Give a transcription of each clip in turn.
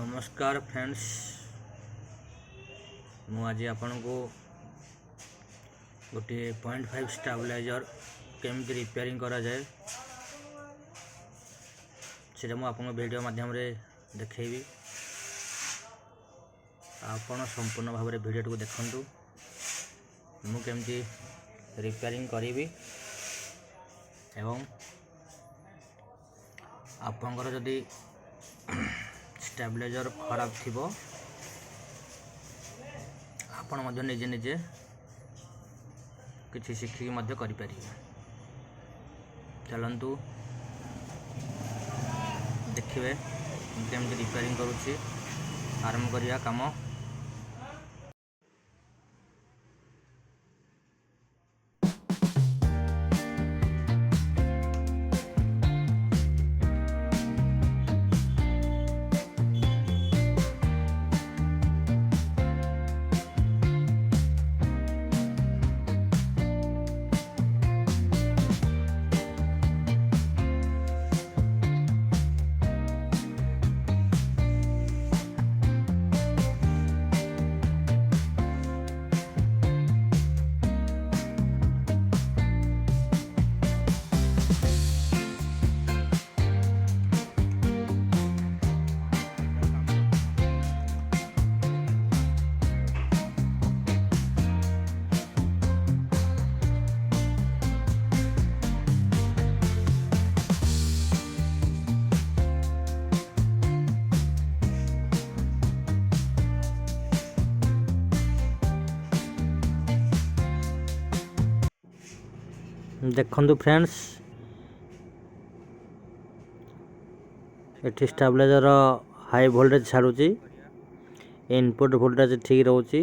नमस्कार फ्रेंड्स, मु आज आपण को गोटे 0.5 स्टेबलाइजर केमती रिपेयरिंग करा जाए से मुझे वीडियो माध्यम रे देखैबी। आपण संपूर्ण भाव में वीडियो को देखंतु मु केमती रिपेयरिंग करी एवं आपंकर जदि स्टेबलाइजर खराब थिबो आपण मध्य निजे निजे किसी शिखिकी मध्य करि परिबे। चलंतु देखिए केमती रिपेयरिंग करूची, आरंभ करिया काम। देखंतु फ्रेंड्स, एठी स्टेबलाइजर हाई वोल्टेज छाड़ुची, इनपुट वोल्टेज ठीक रोची,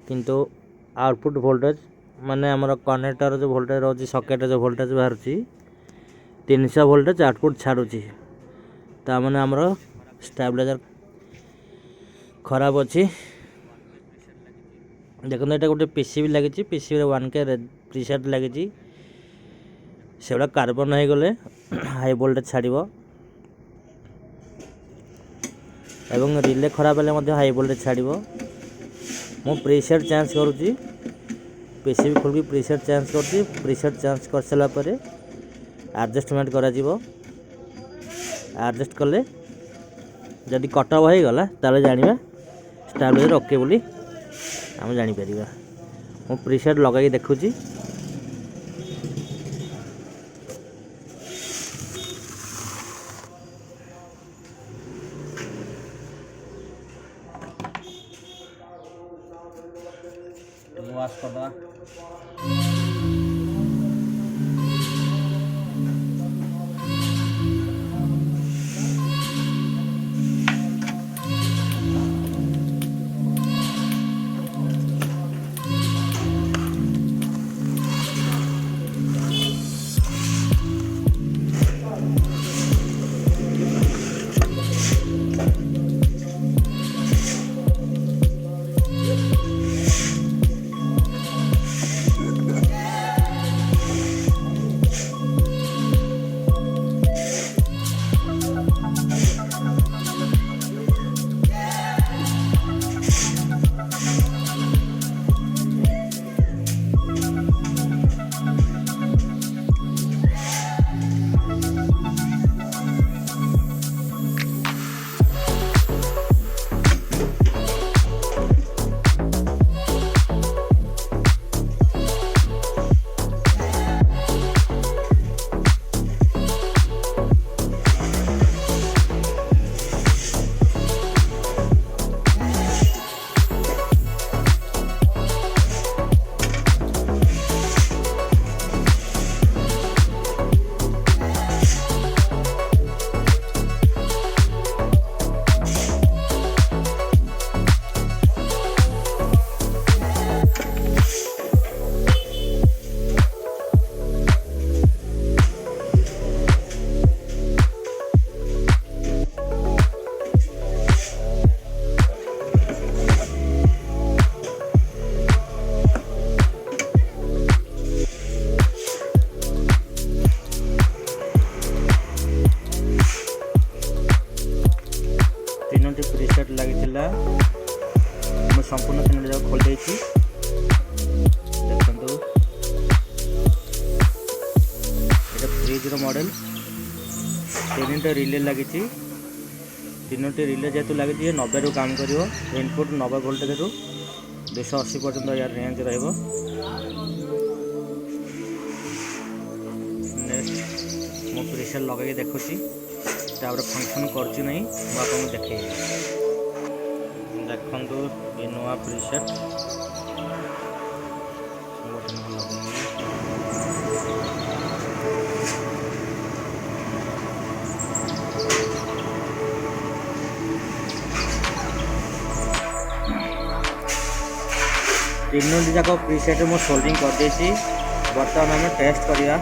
किंतु आउटपुट वोल्टेज माने हमर कनेक्टर जो वोल्टेज रोची, सॉकेट जो वोल्टेज बाहरची 300 वोल्टेज आउटपुट छाड़ुची। ता माने हमर स्टेबलाइजर खराब अछि। देखो एटा गोटे पीसीबी लगी, पीसीबी रे 1K प्रीसेट लगी, से कार्बन हो गले हाई वोल्टेज छाड़िबो एवं रिले खराब हेले हाई वोल्टेज छाड़िबो। मु प्रीसेट चेंज करूची, पीसीबी खोल प्रीसेट चेंज करूची। प्रीसेट चेंज कर सारा परे एडजस्टमेंट करा जीवो। एडजस्ट कले जदि कट ऑफ हो गला ताले जानिबा स्टेबलाइजर ओके बोली हम जानि परिबा। मु प्रीसेट लगाई देखुची। वाश कर दवा। ପ୍ରିସେଟ୍ ଲାଗିଥିଲା ମୁଁ ସମ୍ପୂର୍ଣ୍ଣ ତିନୋଟି ଯାକ ଖୋଲି ଦେଇଛି। ଦେଖନ୍ତୁ ଏଇଟା ଫ୍ରିଜ୍ର ମଡ଼େଲ୍। ତିନିଟା ରିଲେ ଲାଗିଛି। ତିନୋଟି ରିଲେ ଯେହେତୁ ଲାଗିଛି 90ରୁ କାମ କରିବ। ଇନପୁଟ୍ 90 ଭୋଲ୍ଟେଜରୁ 280 ପର୍ଯ୍ୟନ୍ତ ୟାର ରେଞ୍ଜ ରହିବ। ନେକ୍ସଟ ମୁଁ ପ୍ରିସେଟ୍ ଲଗାଇକି ଦେଖୁଛି ତାପରେ ଫଙ୍କସନ୍ କରୁଛି ନାହିଁ ମୁଁ ଆପଣଙ୍କୁ ଦେଖେଇବି। ଦେଖନ୍ତୁ ଏ ନୂଆ ପ୍ରିସେଟ୍ ତିନୋଟି ଯାକ ପ୍ରିସେଟ୍ ମୁଁ सोल्डरिंग କରିଦେଇଛି। ବର୍ତ୍ତମାନ ଆମେ ଟେଷ୍ଟ କରିବା।